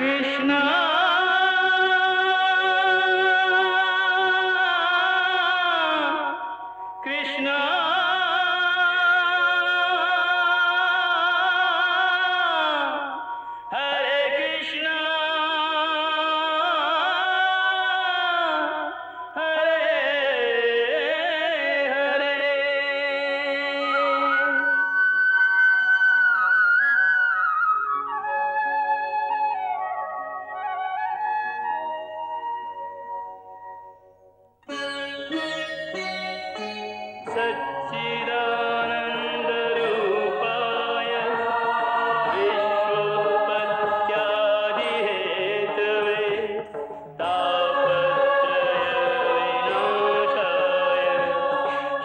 कृष्णा कृष्णा हरे कृष्णा हरे हरे। सच्चिदानन्दरूपाय विश्वोत्पत्त्यादिहेतवे तापत्रयविनाशाय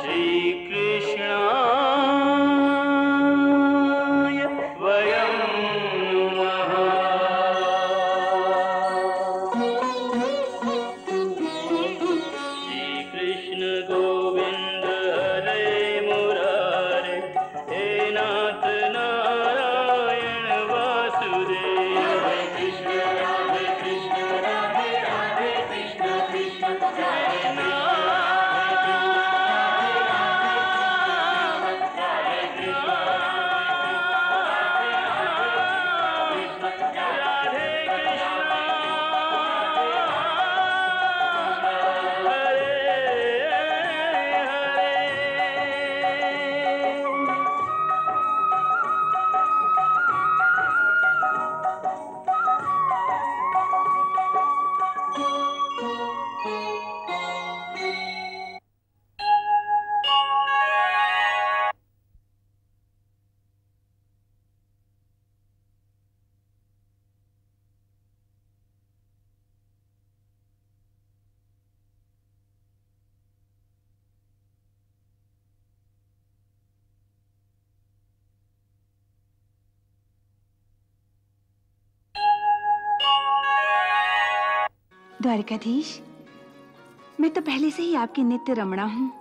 श्रीकृष्णाय वयं नमः। श्रीकृष्ण गोविन्द हरे मुरारे हे नाथ नारायण वासुदेव। हरे कृष्ण राधे राधे कृष्ण कृष्ण कृष्ण द्वारिकाधीश, मैं तो पहले से ही आपकी नित्य रमणा हूँ।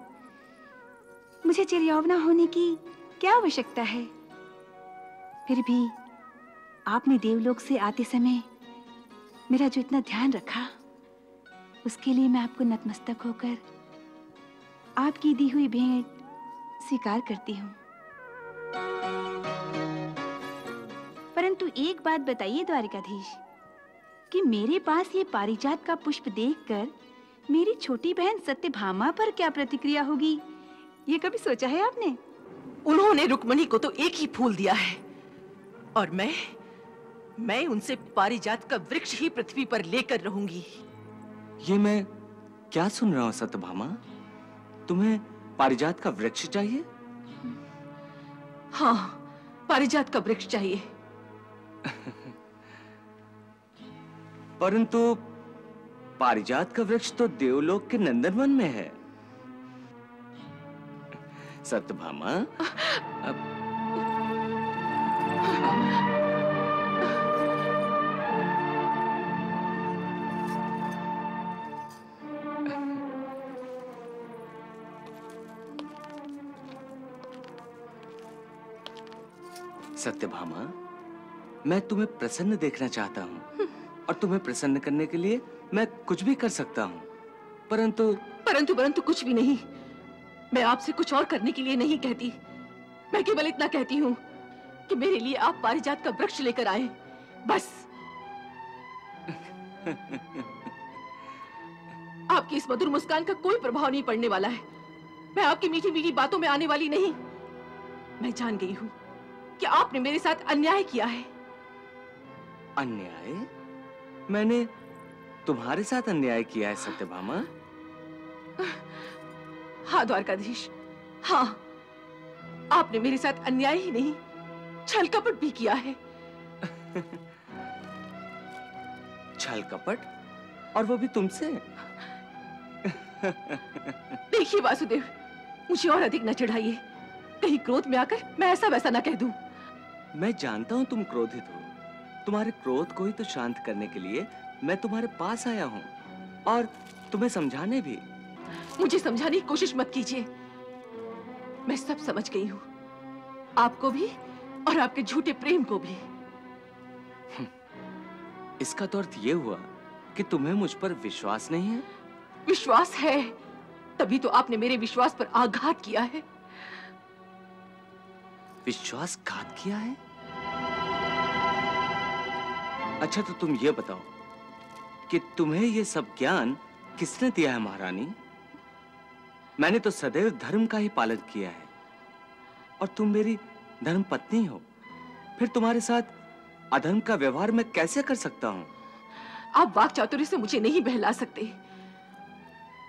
मुझे चिरयौवना होने की क्या आवश्यकता है? फिर भी आपने देवलोक से आते समय मेरा जो इतना ध्यान रखा, उसके लिए मैं आपको नतमस्तक होकर आपकी दी हुई भेंट स्वीकार करती हूँ। परंतु एक बात बताइए द्वारिकाधीश, कि मेरे पास ये पारिजात का पुष्प देखकर मेरी छोटी बहन सत्यभामा पर क्या प्रतिक्रिया होगी, ये कभी सोचा है आपने? उन्होंने रुक्मणी को तो एक ही फूल दिया है, और मैं उनसे पारिजात का वृक्ष ही पृथ्वी पर लेकर रहूंगी। ये मैं क्या सुन रहा हूँ सत्यभामा? तुम्हें पारिजात का वृक्ष चाहिए? हाँ, पारिजात का वृक्ष चाहिए। परंतु पारिजात का वृक्ष तो देवलोक के नंदनवन में है। सत्यभामा, सत्यभामा, मैं तुम्हें प्रसन्न देखना चाहता हूँ, और तुम्हें प्रसन्न करने के लिए मैं कुछ भी कर सकता हूँ, परंतु कुछ भी नहीं। मैं आपसे कुछ और करने के लिए नहीं कहती। मैं केवल इतना कहती हूँ कि मेरे लिए आप पारिजात का वृक्ष लेकर आए, बस। आपकी इस मधुर मुस्कान का कोई प्रभाव नहीं पड़ने वाला है। मैं आपकी मीठी मीठी बातों में आने वाली नहीं। मैं जान गई हूँ कि आपने मेरे साथ अन्याय किया है। अन्याय? मैंने तुम्हारे साथ अन्याय किया है सत्यभामा? हाँ द्वारकाधीश, हाँ, आपने मेरे साथ अन्याय ही नहीं, छल कपट भी किया है। छल कपट? और वो भी तुमसे? देखिए वासुदेव, मुझे और अधिक न चिढ़ाइए। कहीं क्रोध में आकर मैं ऐसा वैसा न कह दूं। मैं जानता हूं तुम क्रोधित हो। तुम्हारे क्रोध को ही तो शांत करने के लिए मैं तुम्हारे पास आया हूं, और तुम्हें समझाने भी। मुझे समझाने की कोशिश मत कीजिए। मैं सब समझ गई हूं, आपको भी और आपके झूठे प्रेम को भी। इसका तो अर्थ ये हुआ कि तुम्हें मुझ पर विश्वास नहीं है? विश्वास है, तभी तो आपने मेरे विश्वास पर आघात किया है। विश्वासघात किया है? अच्छा तो तुम ये बताओ कि तुम्हें ये सब ज्ञान किसने दिया है महारानी? मैंने तो सदैव धर्म का ही पालन किया है और तुम मेरी धर्म पत्नी हो, फिर तुम्हारे साथ अधर्म का व्यवहार मैं कैसे कर सकता हूं? आप वाक चातुर्य से मुझे नहीं बहला सकते।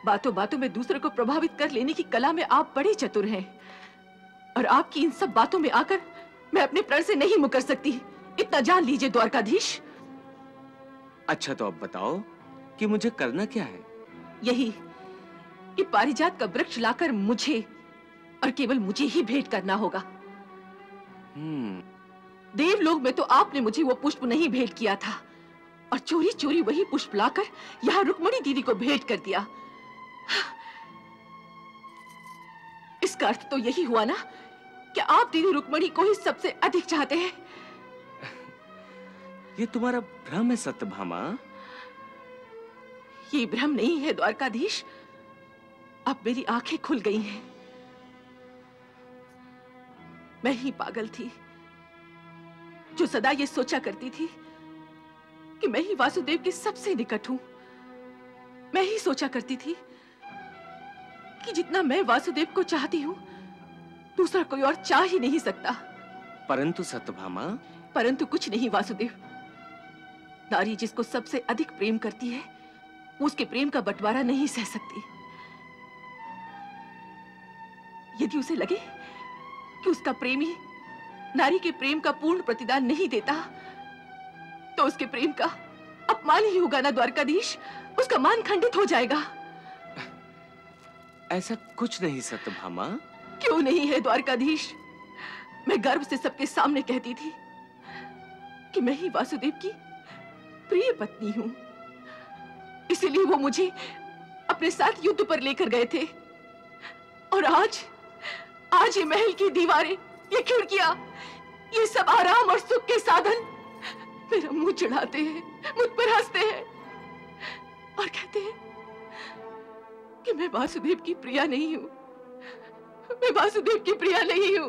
बातों बातों में दूसरे को प्रभावित कर लेने की कला में आप बड़े चतुर हैं और आपकी इन सब बातों में आकर मैं अपने प्रण से नहीं मुकर सकती, इतना जान लीजिए द्वारकाधीश। अच्छा तो अब बताओ कि मुझे करना क्या है? यही कि पारिजात का वृक्ष लाकर मुझे और केवल मुझे ही भेंट करना होगा। देवलोक में तो आपने मुझे वो पुष्प नहीं भेंट किया था और चोरी चोरी वही पुष्प लाकर यहाँ रुक्मणी दीदी को भेंट कर दिया। इसका अर्थ तो यही हुआ ना कि आप दीदी रुक्मणी को ही सबसे अधिक चाहते हैं। ये तुम्हारा भ्रम है सत्यभामा। ये भ्रम नहीं है द्वारकाधीश, अब मेरी आंखें खुल गई हैं। मैं ही पागल थी जो सदा ये सोचा करती थी कि मैं ही वासुदेव के सबसे निकट हूं। मैं ही सोचा करती थी कि जितना मैं वासुदेव को चाहती हूं दूसरा कोई और चाह ही नहीं सकता। परंतु सत्यभामा। परंतु कुछ नहीं वासुदेव। नारी जिसको सबसे अधिक प्रेम करती है वो उसके प्रेम का बंटवारा नहीं सह सकती। यदि उसे लगे कि उसका प्रेमी नारी के प्रेम का पूर्ण प्रतिदान नहीं देता तो उसके प्रेम का अपमान ही होगा ना द्वारकाधीश, उसका मान खंडित हो जाएगा। ऐसा कुछ नहीं सत्यभामा। क्यों नहीं है द्वारकाधीश? मैं गर्व से सबके सामने कहती थी कि मैं ही वासुदेव की प्रिय पत्नी हूं, इसीलिए वो मुझे अपने साथ युद्ध पर लेकर गए थे। और आज ये महल की दीवारें, ये खिड़कियां, ये सब आराम और सुख के साधन मेरा मुंह चढ़ाते हैं, मुझ पर हंसते हैं और कहते हैं कि मैं वासुदेव की प्रिया नहीं हूं। मैं वासुदेव की प्रिया नहीं हूं।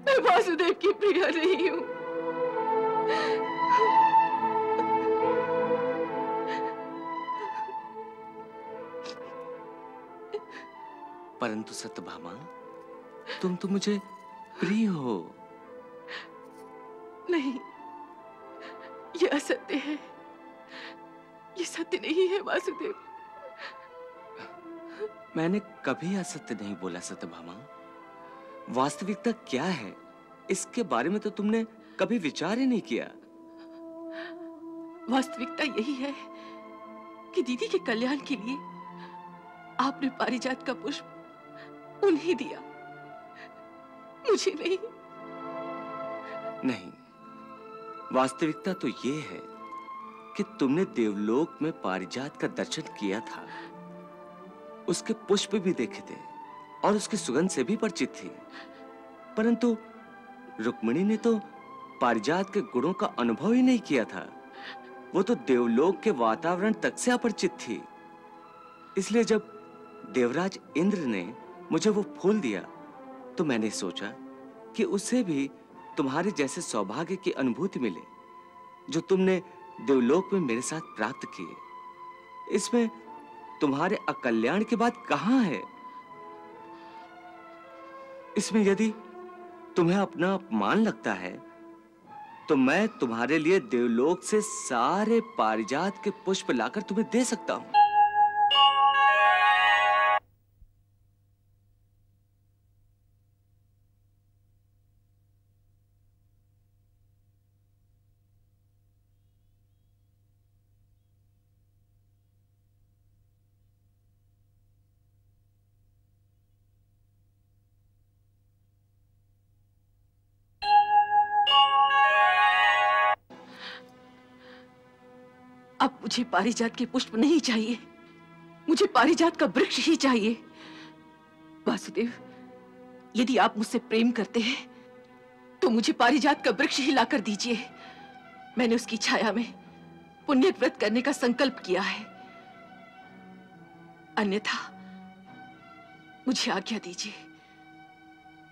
मैं वासुदेव की प्रिया नहीं हूं। परंतु सत्यभामा, तुम तो मुझे प्रिय हो। नहीं, ये असत्य है। ये सत्य नहीं है वासुदेव। मैंने कभी असत्य नहीं बोला सत्यभामा। वास्तविकता क्या है इसके बारे में तो तुमने कभी विचार ही नहीं किया। वास्तविकता यही है कि दीदी के कल्याण के लिए आपने पारिजात का पुष्प उन्हें दिया, मुझे नहीं। नहीं, वास्तविकता तो ये है कि तुमने देवलोक में पारिजात का दर्शन किया था, उसके पुष्प भी देखे थे और उसकी सुगंध से भी परिचित थी। परंतु रुक्मिणी ने तो पारिजात के गुणों का अनुभव ही नहीं किया था। वो तो देवलोक के वातावरण तक से अपरिचित थी। इसलिए जब देवराज इंद्र ने मुझे वो फूल दिया तो मैंने सोचा कि उसे भी तुम्हारे जैसे सौभाग्य की अनुभूति मिले जो तुमने देवलोक में मेरे साथ प्राप्त किए। इसमें तुम्हारे अकल्याण की बात कहां है? इसमें यदि तुम्हें अपना अपमान लगता है तो मैं तुम्हारे लिए देवलोक से सारे पारिजात के पुष्प लाकर तुम्हें दे सकता हूं। अब मुझे पारिजात के पुष्प नहीं चाहिए, मुझे पारिजात का वृक्ष ही चाहिए। वासुदेव, यदि आप मुझसे प्रेम करते हैं तो मुझे पारिजात का वृक्ष ही लाकर दीजिए। मैंने उसकी छाया में पुण्य व्रत करने का संकल्प किया है, अन्यथा मुझे आज्ञा दीजिए,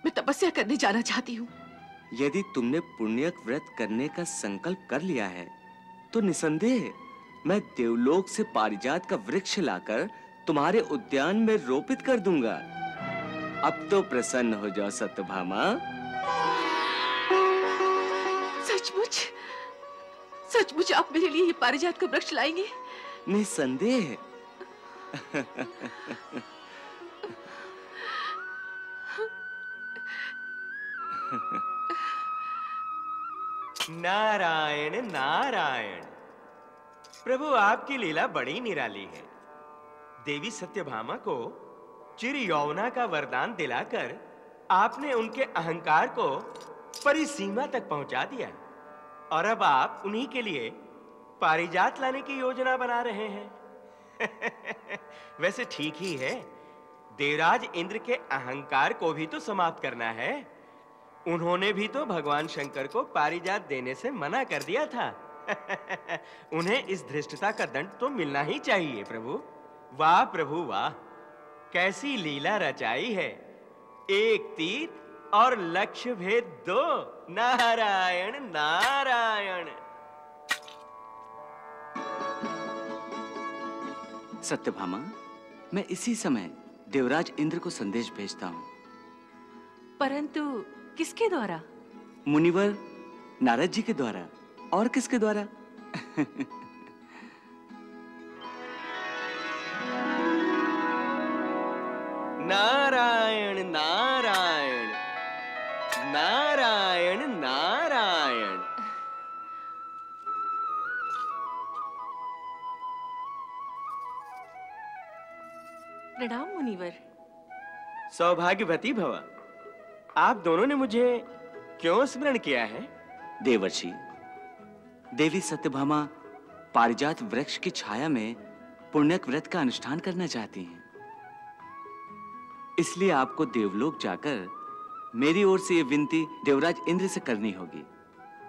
मैं तपस्या करने जाना चाहती हूँ। यदि तुमने पुण्यक व्रत करने का संकल्प कर लिया है तो निसंदेह मैं देवलोक से पारिजात का वृक्ष लाकर तुम्हारे उद्यान में रोपित कर दूंगा। अब तो प्रसन्न हो जाओ सत्यभामा। सचमुच सचमुच आप मेरे लिए ये पारिजात का वृक्ष लाएंगे? निसंदेह। नारायण नारायण। प्रभु आपकी लीला बड़ी निराली है। देवी सत्यभामा को चिर यौवना का वरदान दिलाकर आपने उनके अहंकार को परिसीमा तक पहुंचा दिया, और अब आप उन्हीं के लिए पारिजात लाने की योजना बना रहे हैं। वैसे ठीक ही है, देवराज इंद्र के अहंकार को भी तो समाप्त करना है। उन्होंने भी तो भगवान शंकर को पारिजात देने से मना कर दिया था। उन्हें इस धृष्टता का दंड तो मिलना ही चाहिए प्रभु। वाह प्रभु वाह, कैसी लीला रचाई है। एक तीर और लक्ष्य भेद दो। नारायण नारायण। सत्यभामा, मैं इसी समय देवराज इंद्र को संदेश भेजता हूँ। परंतु किसके द्वारा? मुनिवर नारद जी के द्वारा। और किसके द्वारा? नारायण नारायण नारायण नारायण। प्रणाम मुनिवर। सौभाग्यवती भव। आप दोनों ने मुझे क्यों स्मरण किया है? देवर्षि, देवी सत्यभामा पारिजात वृक्ष की छाया में पुण्यक व्रत का अनुष्ठान करना चाहती हैं। इसलिए आपको देवलोक जाकर मेरी ओर से यह विनती देवराज इंद्र से करनी होगी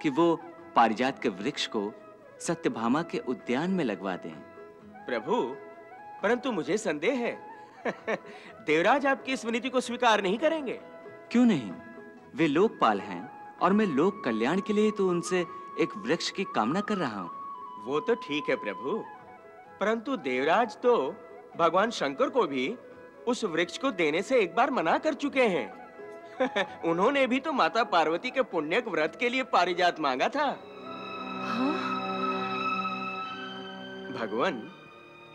कि वो पारिजात के वृक्ष को सत्यभामा के उद्यान में लगवा दें। प्रभु, परंतु मुझे संदेह है। देवराज आपकी इस विनती को स्वीकार नहीं करेंगे। क्यों नहीं? वे लोकपाल हैं और मैं लोक कल्याण के लिए तो उनसे एक वृक्ष की कामना कर रहा हूँ। वो तो ठीक है प्रभु, परंतु देवराज तो भगवान शंकर को भी उस वृक्ष को देने से एक बार मना कर चुके हैं। उन्होंने भी तो माता पार्वती के पुण्यक व्रत के लिए पारिजात मांगा था। भगवान,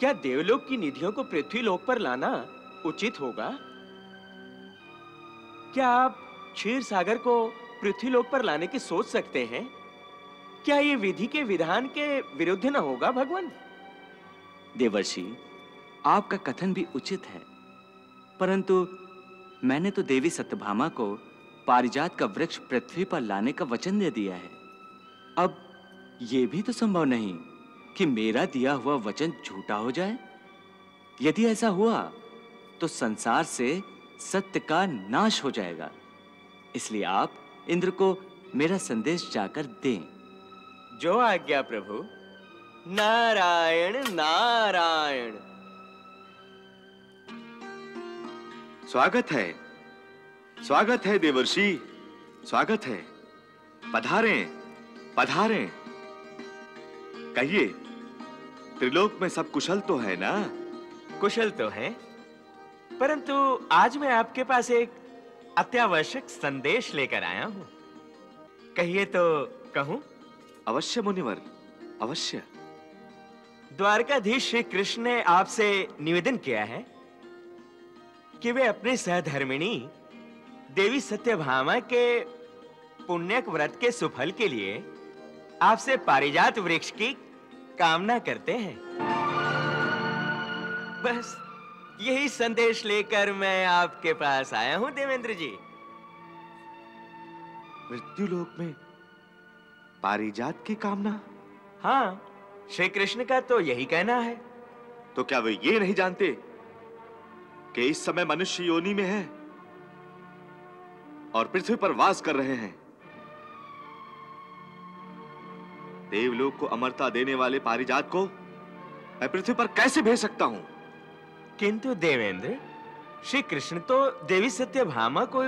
क्या देवलोक की निधियों को पृथ्वी लोक पर लाना उचित होगा? क्या आप क्षीर सागर को पृथ्वी लोक पर लाने की सोच सकते हैं? क्या ये विधि के विधान के विरुद्ध न होगा भगवान? देवर्षि, आपका कथन भी उचित है, परंतु मैंने तो देवी सत्यभामा को पारिजात का वृक्ष पृथ्वी पर लाने का वचन दे दिया है। अब यह भी तो संभव नहीं कि मेरा दिया हुआ वचन झूठा हो जाए। यदि ऐसा हुआ तो संसार से सत्य का नाश हो जाएगा। इसलिए आप इंद्र को मेरा संदेश जाकर दें। जो आज्ञा प्रभु। नारायण नारायण। स्वागत है देवर्षि, स्वागत है। पधारें पधारें। कहिए, त्रिलोक में सब कुशल तो है ना? कुशल तो है, परंतु आज मैं आपके पास एक अत्यावश्यक संदेश लेकर आया हूं। कहिए तो कहूं? अवश्य मुनिवर, अवश्य। द्वारकाधीश श्री कृष्ण ने आपसे निवेदन किया है कि वे अपने सहधर्मिणी देवी सत्यभामा के पुण्यक व्रत के सुफल के लिए आपसे पारिजात वृक्ष की कामना करते हैं। बस यही संदेश लेकर मैं आपके पास आया हूं देवेंद्र जी। मृत्युलोक में पारिजात की कामना? हाँ, श्री कृष्ण का तो यही कहना है। तो क्या वे ये नहीं जानते कि इस समय मनुष्य योनि में है और पृथ्वी पर वास कर रहे हैं? देवलोक को अमरता देने वाले पारिजात को मैं पृथ्वी पर कैसे भेज सकता हूं? किंतु देवेंद्र, श्री कृष्ण तो देवी सत्यभामा को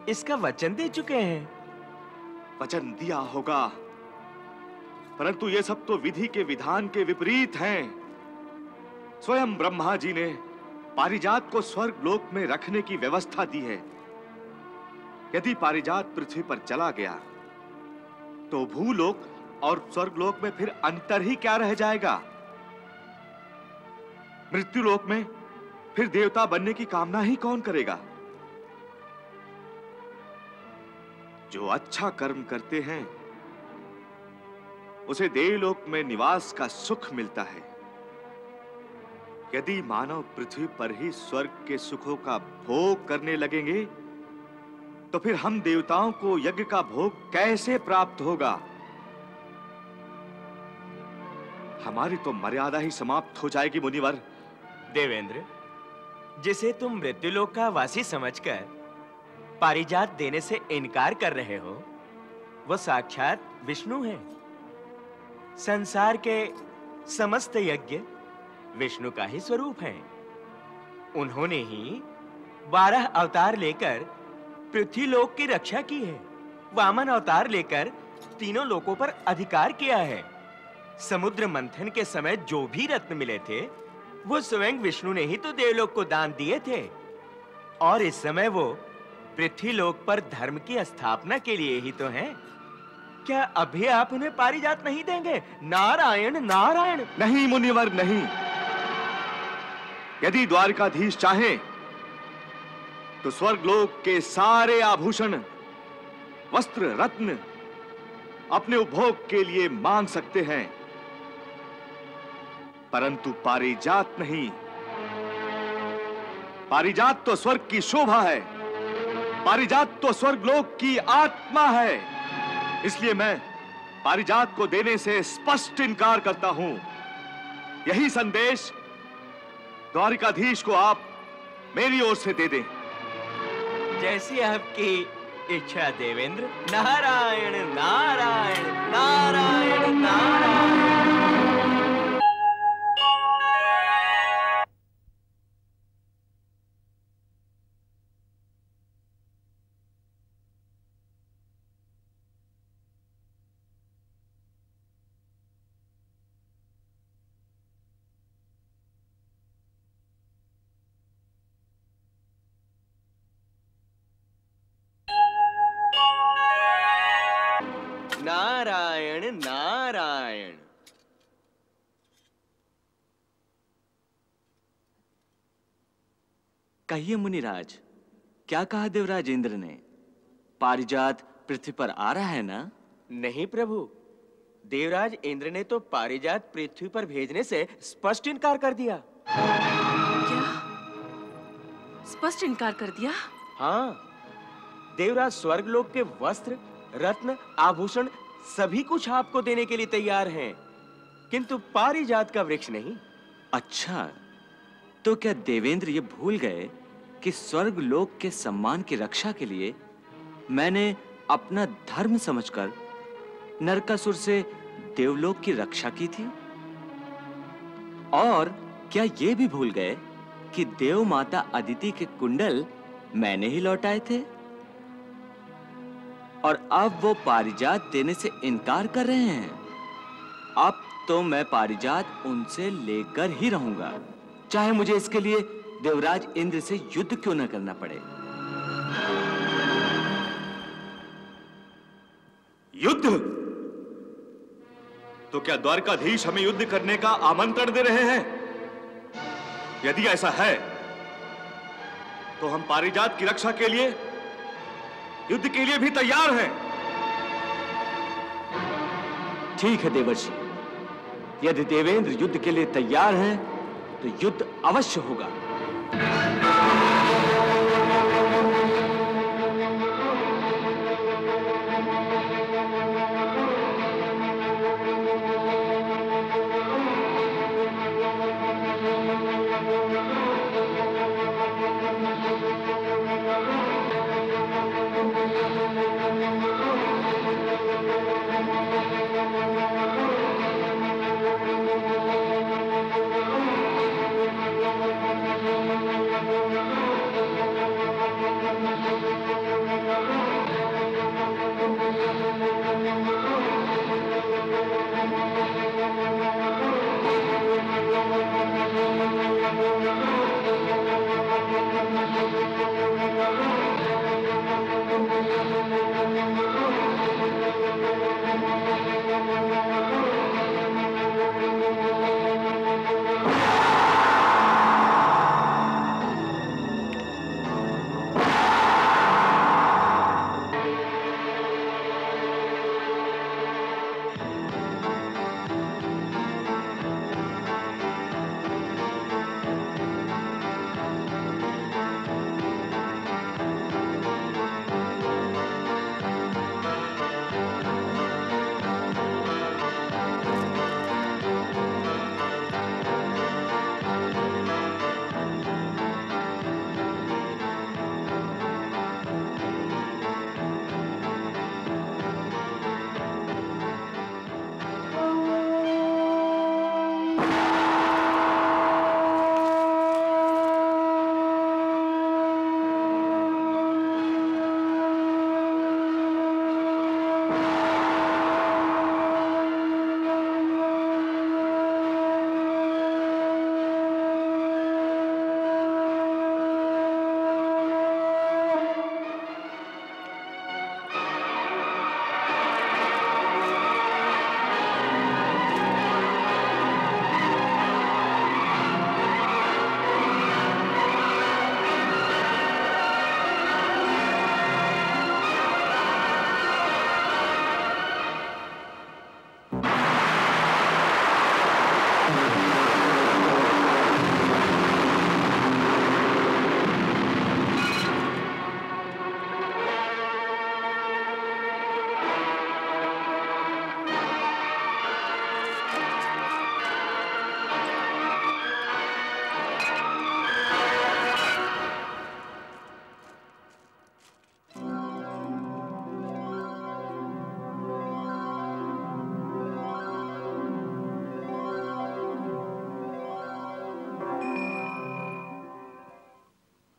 इसका वचन दे चुके हैं। वचन दिया होगा, परंतु ये सब तो विधि के विधान के विपरीत हैं। स्वयं ब्रह्मा जी ने पारिजात को स्वर्ग लोक में रखने की व्यवस्था दी है। यदि पारिजात पृथ्वी पर चला गया तो भूलोक और स्वर्गलोक में फिर अंतर ही क्या रह जाएगा? मृत्युलोक में फिर देवता बनने की कामना ही कौन करेगा? जो अच्छा कर्म करते हैं उसे देवलोक में निवास का सुख मिलता है। यदि मानव पृथ्वी पर ही स्वर्ग के सुखों का भोग करने लगेंगे तो फिर हम देवताओं को यज्ञ का भोग कैसे प्राप्त होगा? हमारी तो मर्यादा ही समाप्त हो जाएगी मुनिवर। देवेंद्र, जिसे तुम मृत्युलोक का वासी समझकर पारिजात देने से इनकार कर रहे हो, वो साक्षात विष्णु है। संसार के समस्त यज्ञ विष्णु का ही स्वरूप है। उन्होंने ही 12 अवतार लेकर पृथ्वी लोक की रक्षा की है। वामन अवतार लेकर तीनों लोकों पर अधिकार किया है। समुद्र मंथन के समय जो भी रत्न मिले थे वो स्वयं विष्णु ने ही तो देवलोक को दान दिए थे। और इस समय वो पृथ्वी लोक पर धर्म की स्थापना के लिए ही तो हैं। क्या अभी आप उन्हें पारिजात नहीं देंगे? नारायण नारायण। नहीं मुनिवर, नहीं। यदि द्वारकाधीश चाहे तो स्वर्गलोक के सारे आभूषण, वस्त्र, रत्न अपने उपभोग के लिए मांग सकते हैं, परंतु पारिजात नहीं। पारिजात तो स्वर्ग की शोभा है, पारिजात तो स्वर्गलोक की आत्मा है। इसलिए मैं पारिजात को देने से स्पष्ट इनकार करता हूं। यही संदेश द्वारिकाधीश को आप मेरी ओर से दे दें। जैसी आपकी इच्छा देवेंद्र। नारायण नारायण नारायण नारायण। नारायण नारायण। कहिए मुनिराज, क्या कहा देवराज इंद्र ने? पारिजात पृथ्वी पर आ रहा है ना? नहीं प्रभु, देवराज इंद्र ने तो पारिजात पृथ्वी पर भेजने से स्पष्ट इनकार कर दिया। क्या? स्पष्ट इनकार कर दिया? हाँ, देवराज स्वर्गलोक के वस्त्र, रत्न, आभूषण सभी कुछ आपको देने के लिए तैयार हैं, किंतु पारिजात का वृक्ष नहीं। अच्छा, तो क्या देवेंद्र ये भूल गए कि स्वर्ग लोक के सम्मान की रक्षा के लिए मैंने अपना धर्म समझकर नरकासुर से देवलोक की रक्षा की थी? और क्या ये भी भूल गए कि देव माता अदिति के कुंडल मैंने ही लौटाए थे? और अब वो पारिजात देने से इनकार कर रहे हैं। अब तो मैं पारिजात उनसे लेकर ही रहूंगा, चाहे मुझे इसके लिए देवराज इंद्र से युद्ध क्यों न करना पड़े। युद्ध? तो क्या द्वारकाधीश हमें युद्ध करने का आमंत्रण दे रहे हैं? यदि ऐसा है तो हम पारिजात की रक्षा के लिए युद्ध के लिए भी तैयार हैं। ठीक है देवर्षि, यदि देवेंद्र युद्ध के लिए तैयार हैं तो युद्ध अवश्य होगा।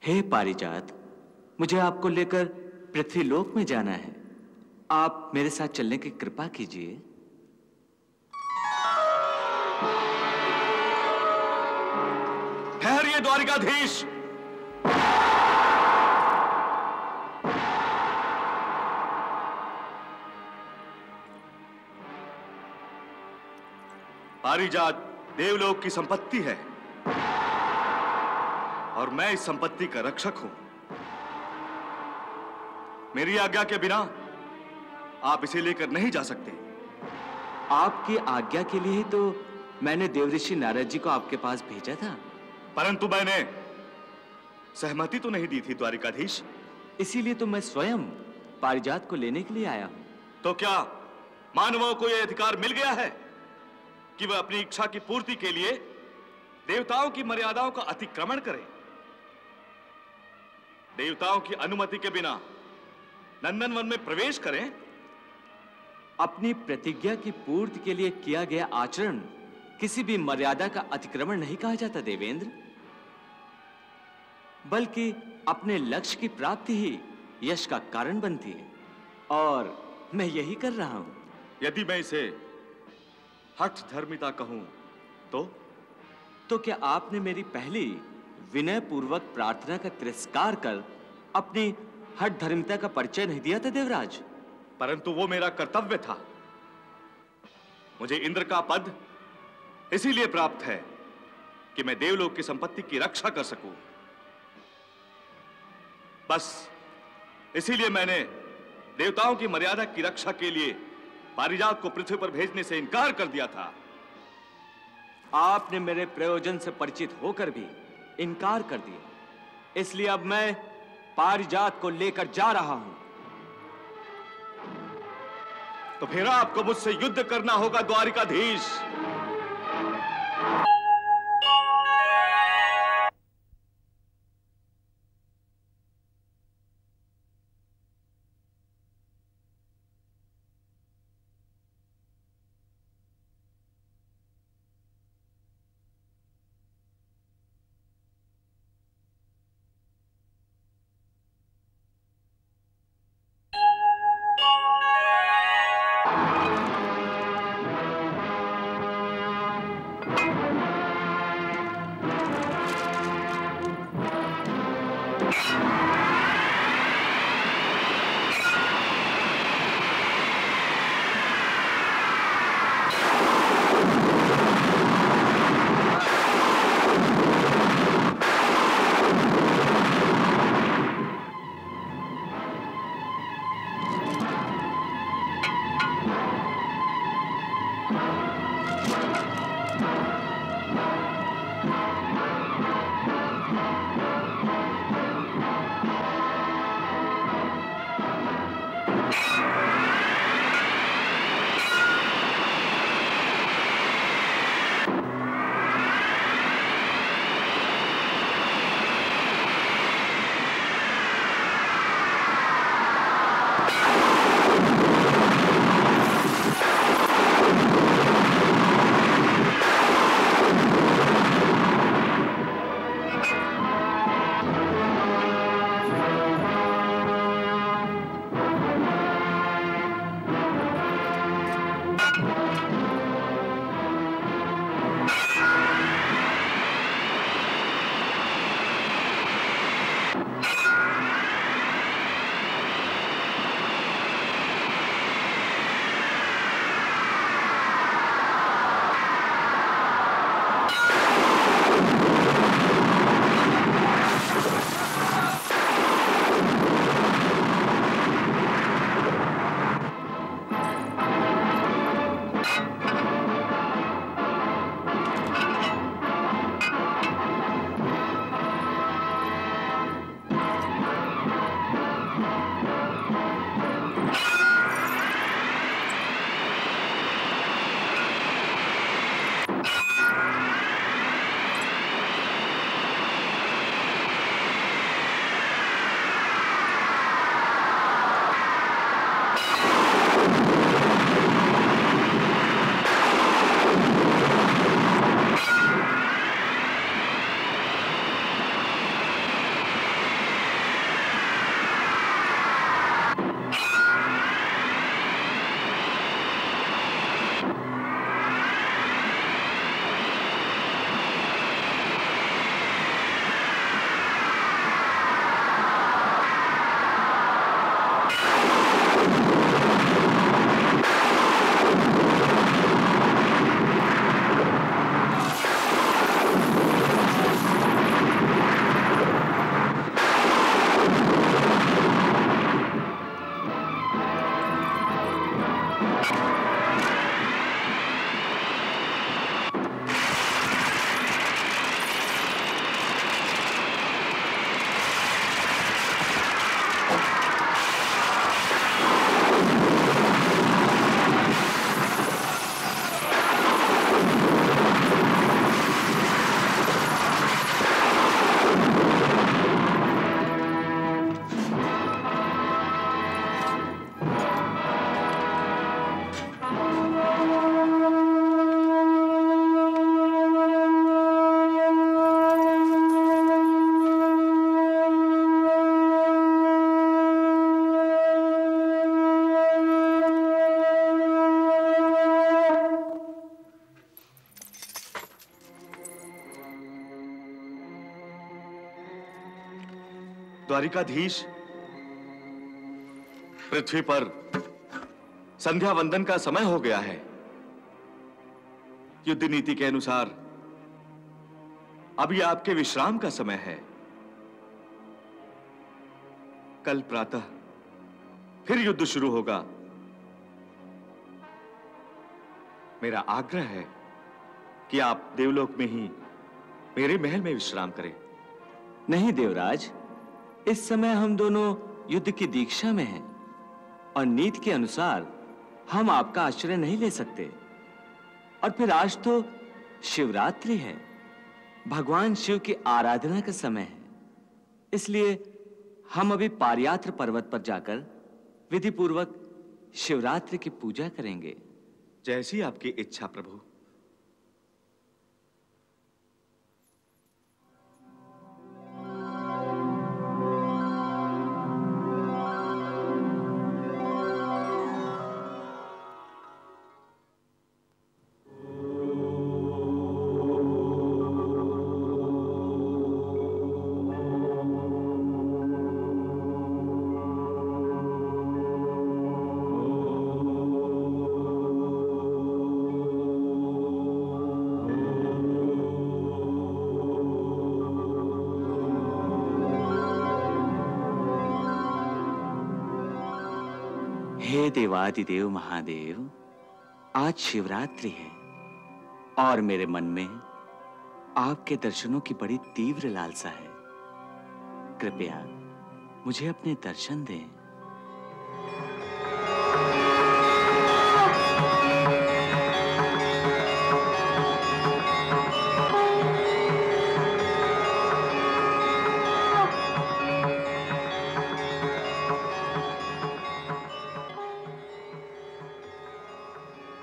हे पारिजात, मुझे आपको लेकर पृथ्वीलोक में जाना है। आप मेरे साथ चलने की कृपा कीजिए। ठहरिए द्वारिकाधीश। पारिजात देवलोक की संपत्ति है और मैं इस संपत्ति का रक्षक हूं। मेरी आज्ञा के बिना आप इसे लेकर नहीं जा सकते। आपकी आज्ञा के लिए ही तो मैंने देवऋषि नारद जी को आपके पास भेजा था। परंतु मैंने सहमति तो नहीं दी थी द्वारिकाधीश। इसीलिए तो मैं स्वयं पारिजात को लेने के लिए आया हूं। तो क्या मानवों को यह अधिकार मिल गया है कि वह अपनी इच्छा की पूर्ति के लिए देवताओं की मर्यादाओं का अतिक्रमण करें? देवताओं की अनुमति के बिना नंदनवन में प्रवेश करें? अपनी प्रतिज्ञा की पूर्ति के लिए किया गया आचरण किसी भी मर्यादा का अतिक्रमण नहीं कहा जाता देवेंद्र, बल्कि अपने लक्ष्य की प्राप्ति ही यश का कारण बनती है, और मैं यही कर रहा हूं। यदि मैं इसे हठ धर्मिता कहूं तो क्या आपने मेरी पहली विनय पूर्वक प्रार्थना का तिरस्कार कर अपनी हठ धर्मिता का परिचय नहीं दिया था देवराज? परंतु वो मेरा कर्तव्य था। मुझे इंद्र का पद इसीलिए प्राप्त है कि मैं देवलोक की संपत्ति की रक्षा कर सकूं। बस इसीलिए मैंने देवताओं की मर्यादा की रक्षा के लिए पारिजात को पृथ्वी पर भेजने से इनकार कर दिया था। आपने मेरे प्रयोजन से परिचित होकर भी इनकार कर दिया, इसलिए अब मैं पारिजात को लेकर जा रहा हूं। तो फिर आपको मुझसे युद्ध करना होगा द्वारिकाधीश। द्वारिकाधीश, पृथ्वी पर संध्या वंदन का समय हो गया है। युद्ध नीति के अनुसार अभी आपके विश्राम का समय है। कल प्रातः फिर युद्ध शुरू होगा। मेरा आग्रह है कि आप देवलोक में ही मेरे महल में विश्राम करें। नहीं देवराज, इस समय हम दोनों युद्ध की दीक्षा में हैं और नीति के अनुसार हम आपका आश्रय नहीं ले सकते। और फिर आज तो शिवरात्रि है, भगवान शिव की आराधना का समय है। इसलिए हम अभी पारियात्र पर्वत पर जाकर विधि पूर्वक शिवरात्रि की पूजा करेंगे। जैसी आपकी इच्छा प्रभु। हे देवादिदेव महादेव, आज शिवरात्रि है और मेरे मन में आपके दर्शनों की बड़ी तीव्र लालसा है। कृपया मुझे अपने दर्शन दें।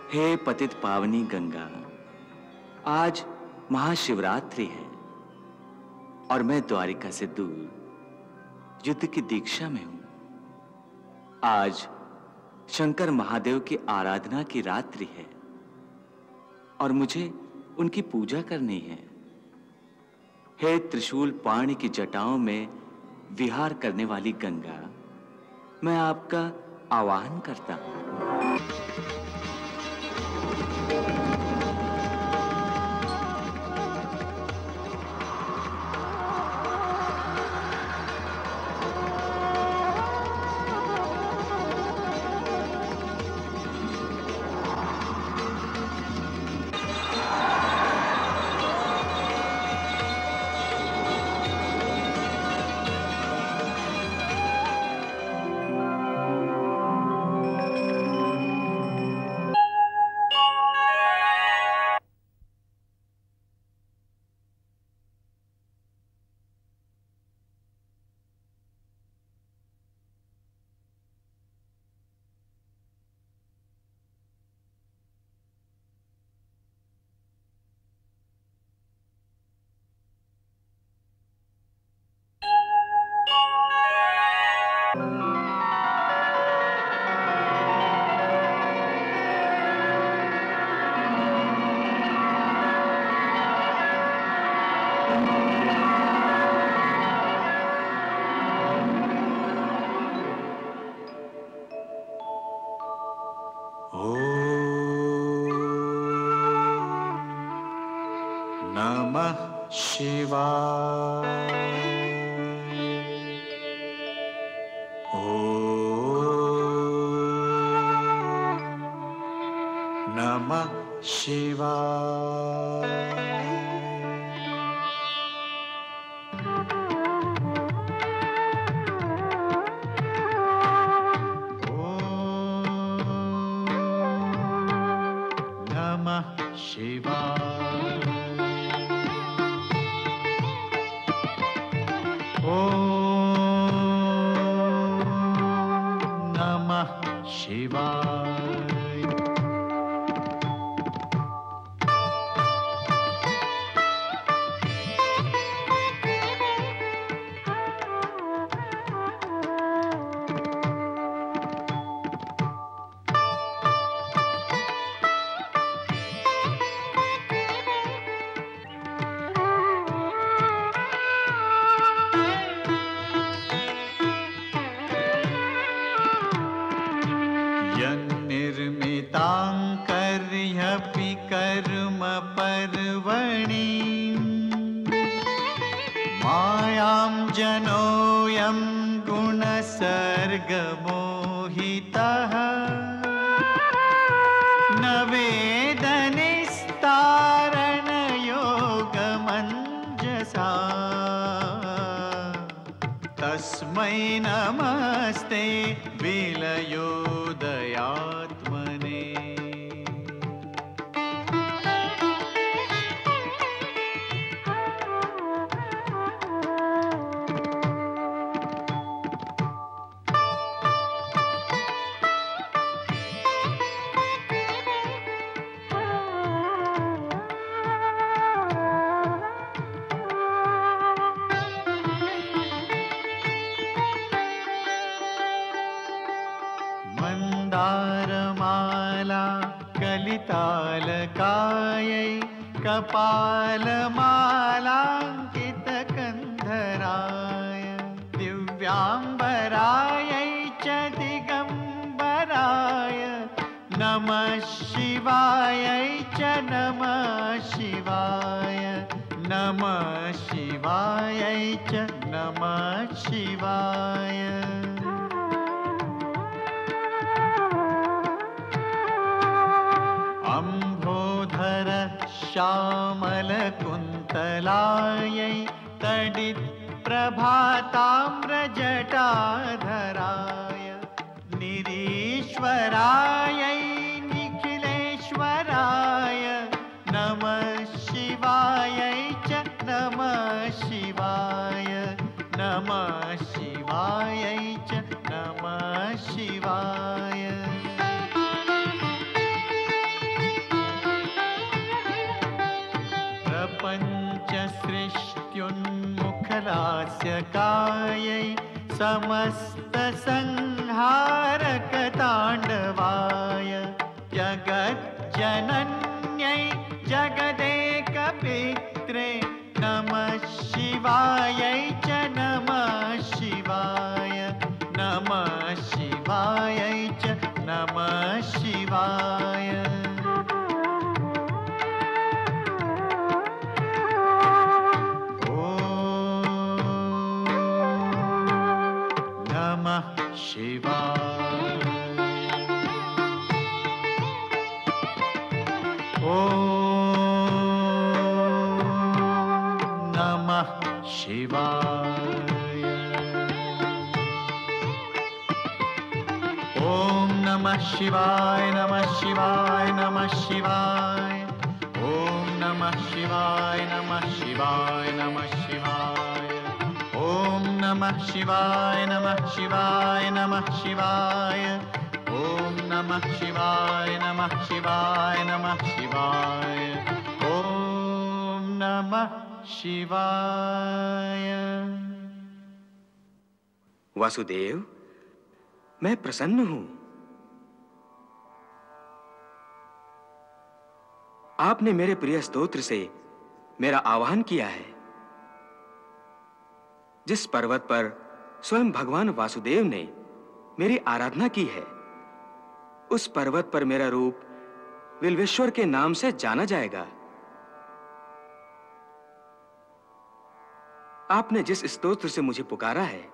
हे पतित पावनी गंगा, आज महाशिवरात्रि है और मैं द्वारिका से दूर युद्ध की दीक्षा में हूं। आज शंकर महादेव की आराधना की रात्रि है और मुझे उनकी पूजा करनी है। हे त्रिशूल पाणी की जटाओं में विहार करने वाली गंगा, मैं आपका आवाहन करता हूं। नमः शिवाय। नमः शिवाय। नमः शिवाय। नमः शिवाय। कर्म पर्वणि मायां जनोऽयं गुणसर्गमोहितः न वेदनिस्तारणयोगमञ्जसा तस्मै नमस्ते विलयोदयात्मने। मन्दारमाला कलितालकायै कपालमालाङ्कितकन्धराय दिव्याम्बरायै च दिगम्बराय नमः शिवायै च नमः शिवाय नमः शिवायै च नमः शिवाय। अम्भोधर श्यामलकुन्तलायै तडित्प्रभाताम्रजटाधराय निरीश्वरायै निखिलेश्वराय नमः शिवायै च नमः शिवाय नमः शिवायै च नमः शिवाय। प्रपञ्चसृष्ट्युन्मुखलास्यकायै समस्तसंहारकताण्डवाय जगज्जनन्यै जगदेकपित्रे नमः शिवायै च नमः शिवाय नमः शिवायै च नमः शिवाय। शिवाय ॐ नमः शिवाय ॐ नमः शिवाय नमः शिवाय नमः शिवाय ॐ नमः शिवाय नमः शिवाय नमः शिवाय ॐ नमः शिवाय नमः शिवाय नमः शिवाय ॐ नमः शिवाय नमः शिवाय नमः शिवाय ॐ नमः शिवाय। वासुदेव, मैं प्रसन्न हूं। आपने मेरे प्रिय स्तोत्र से मेरा आह्वान किया है। जिस पर्वत पर स्वयं भगवान वासुदेव ने मेरी आराधना की है, उस पर्वत पर मेरा रूप विल्वेश्वर के नाम से जाना जाएगा। आपने जिस स्तोत्र से मुझे पुकारा है,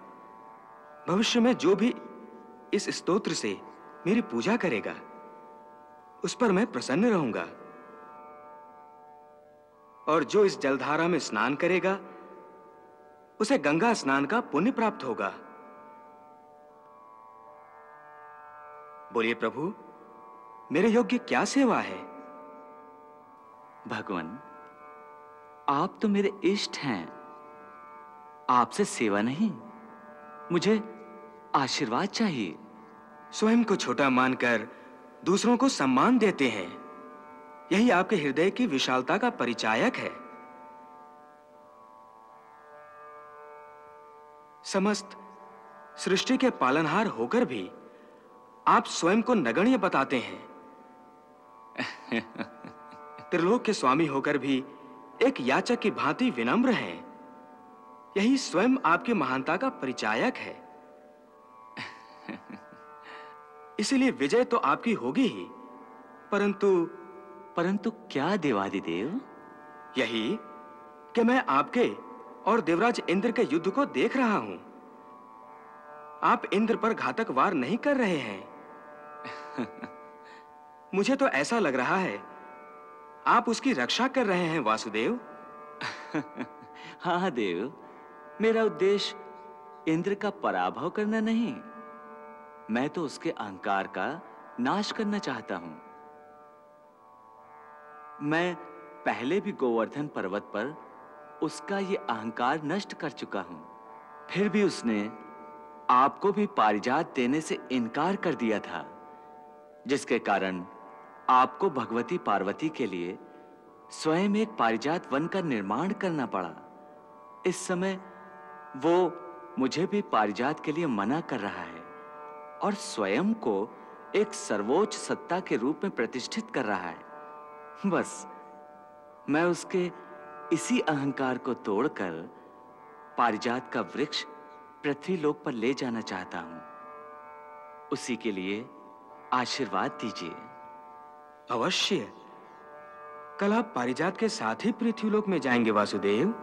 भविष्य में जो भी इस स्तोत्र से मेरी पूजा करेगा, उस पर मैं प्रसन्न रहूंगा। और जो इस जलधारा में स्नान करेगा, उसे गंगा स्नान का पुण्य प्राप्त होगा। बोलिए प्रभु, मेरे योग्य क्या सेवा है? भगवान, आप तो मेरे इष्ट हैं। आपसे सेवा नहीं, मुझे आशीर्वाद चाहिए। स्वयं को छोटा मानकर दूसरों को सम्मान देते हैं, यही आपके हृदय की विशालता का परिचायक है। समस्त सृष्टि के पालनहार होकर भी आप स्वयं को नगण्य बताते हैं। त्रिलोक के स्वामी होकर भी एक याचक की भांति विनम्र हैं। यही स्वयं आपकी महानता का परिचायक है। इसलिए विजय तो आपकी होगी ही, परंतु परंतु क्या देवादिदेव? यही कि मैं आपके और देवराज इंद्र के युद्ध को देख रहा हूं। आप इंद्र पर घातक वार नहीं कर रहे हैं। मुझे तो ऐसा लग रहा है आप उसकी रक्षा कर रहे हैं वासुदेव। हाँ देव, मेरा उद्देश्य इंद्र का पराभव करना नहीं, मैं तो उसके अहंकार का नाश करना चाहता हूं। मैं पहले भी गोवर्धन पर्वत पर उसका ये अहंकार नष्ट कर चुका हूं, फिर भी उसने आपको भी पारिजात देने से इनकार कर दिया था, जिसके कारण आपको भगवती पार्वती के लिए स्वयं एक पारिजात वन का निर्माण करना पड़ा। इस समय वो मुझे भी पारिजात के लिए मना कर रहा है और स्वयं को एक सर्वोच्च सत्ता के रूप में प्रतिष्ठित कर रहा है। बस मैं उसके इसी अहंकार को तोड़कर पारिजात का वृक्ष पृथ्वी लोक पर ले जाना चाहता हूं। उसी के लिए आशीर्वाद दीजिए। अवश्य, कल आप पारिजात के साथ ही पृथ्वीलोक में जाएंगे वासुदेव।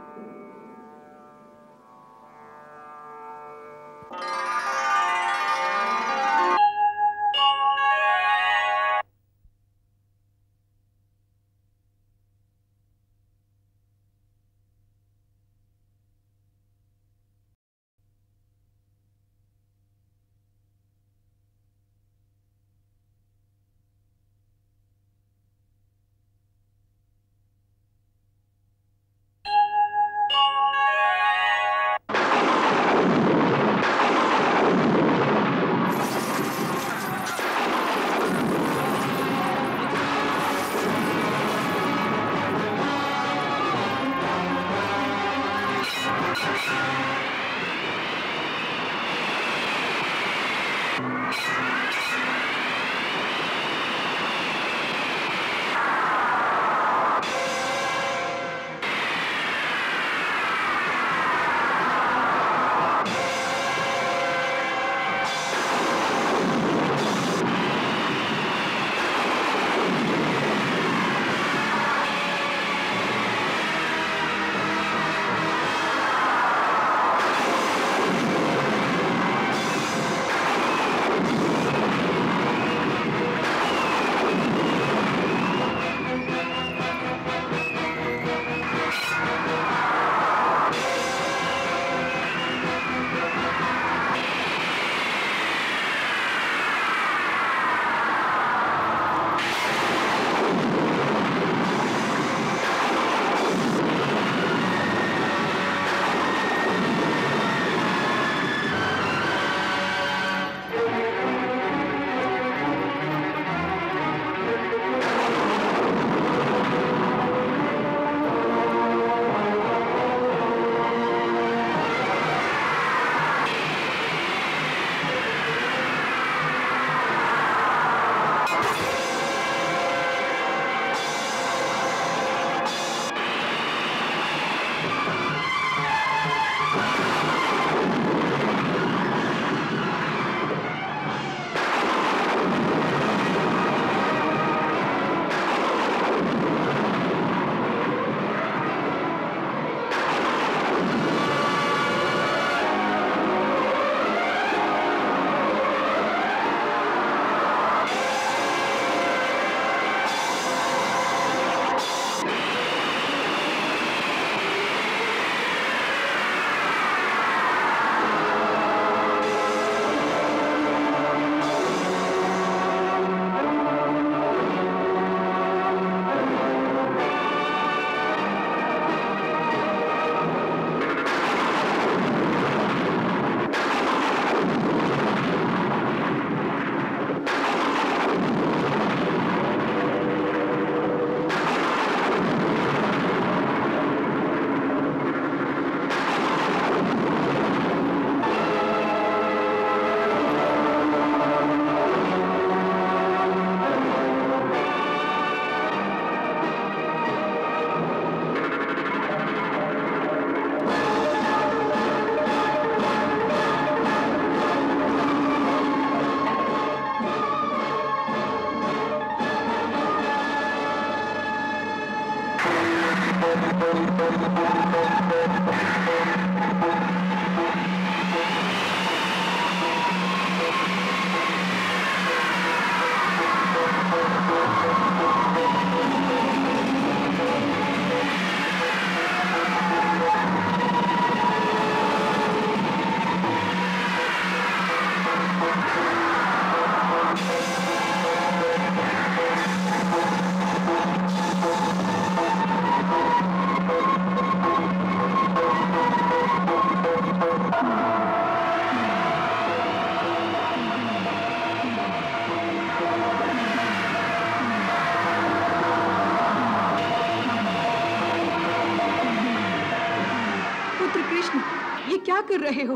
क्या कर रहे हो?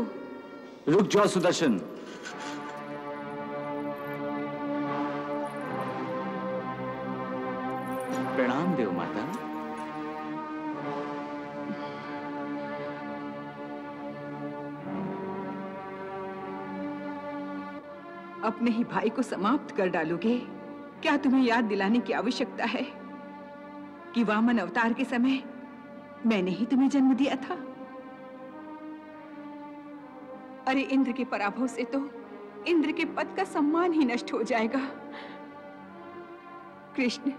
रुक जाओ सुदर्शन। प्रणाम देव माता। अपने ही भाई को समाप्त कर डालोगे? क्या तुम्हें याद दिलाने की आवश्यकता है कि वामन अवतार के समय मैंने ही तुम्हें जन्म दिया था? अरे इंद्र के पराभव से तो इंद्र के पद का सम्मान ही नष्ट हो जाएगा। कृष्ण,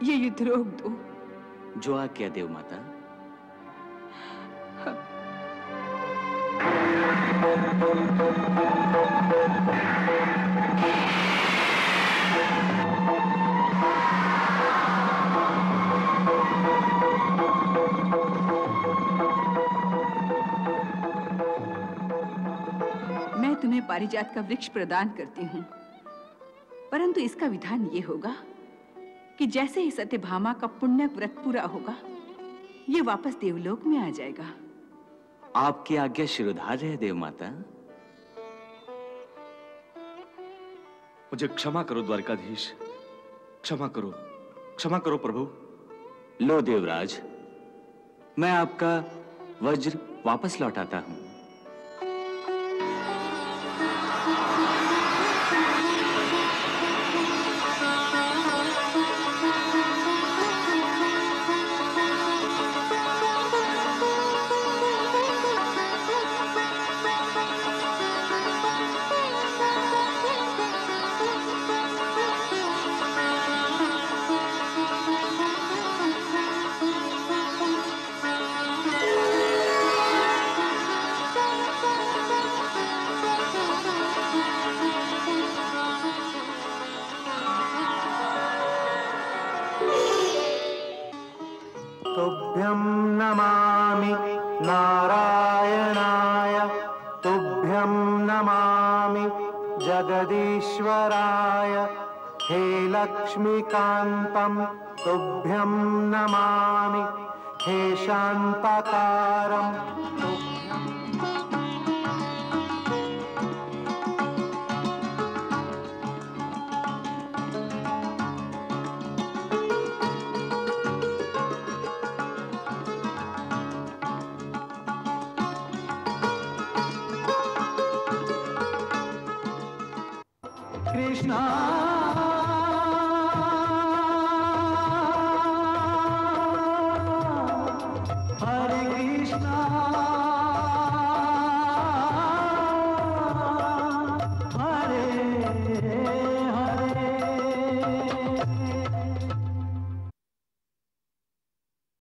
ये युद्ध रोक दो। जो आज्ञा देव माता। मैं तुम्हें पारिजात का वृक्ष प्रदान करती हूँ, परंतु इसका विधान ये होगा कि जैसे ही सत्यभामा का पुण्य व्रत पूरा होगा, ये वापस देवलोक में आ जाएगा। आपकी आज्ञा शिरोधार्य है देव माता। मुझे क्षमा करो द्वारकाधीश, क्षमा करो प्रभु। लो देवराज, मैं आपका वज्र वापस लौटाता हूं। तुभ्यं नमामि नारायणाय, तुभ्यं नमामि जगदीश्वराय, हे लक्ष्मीकान्तं तुभ्यं नमामि, हे शान्ताकारं कृष्णा।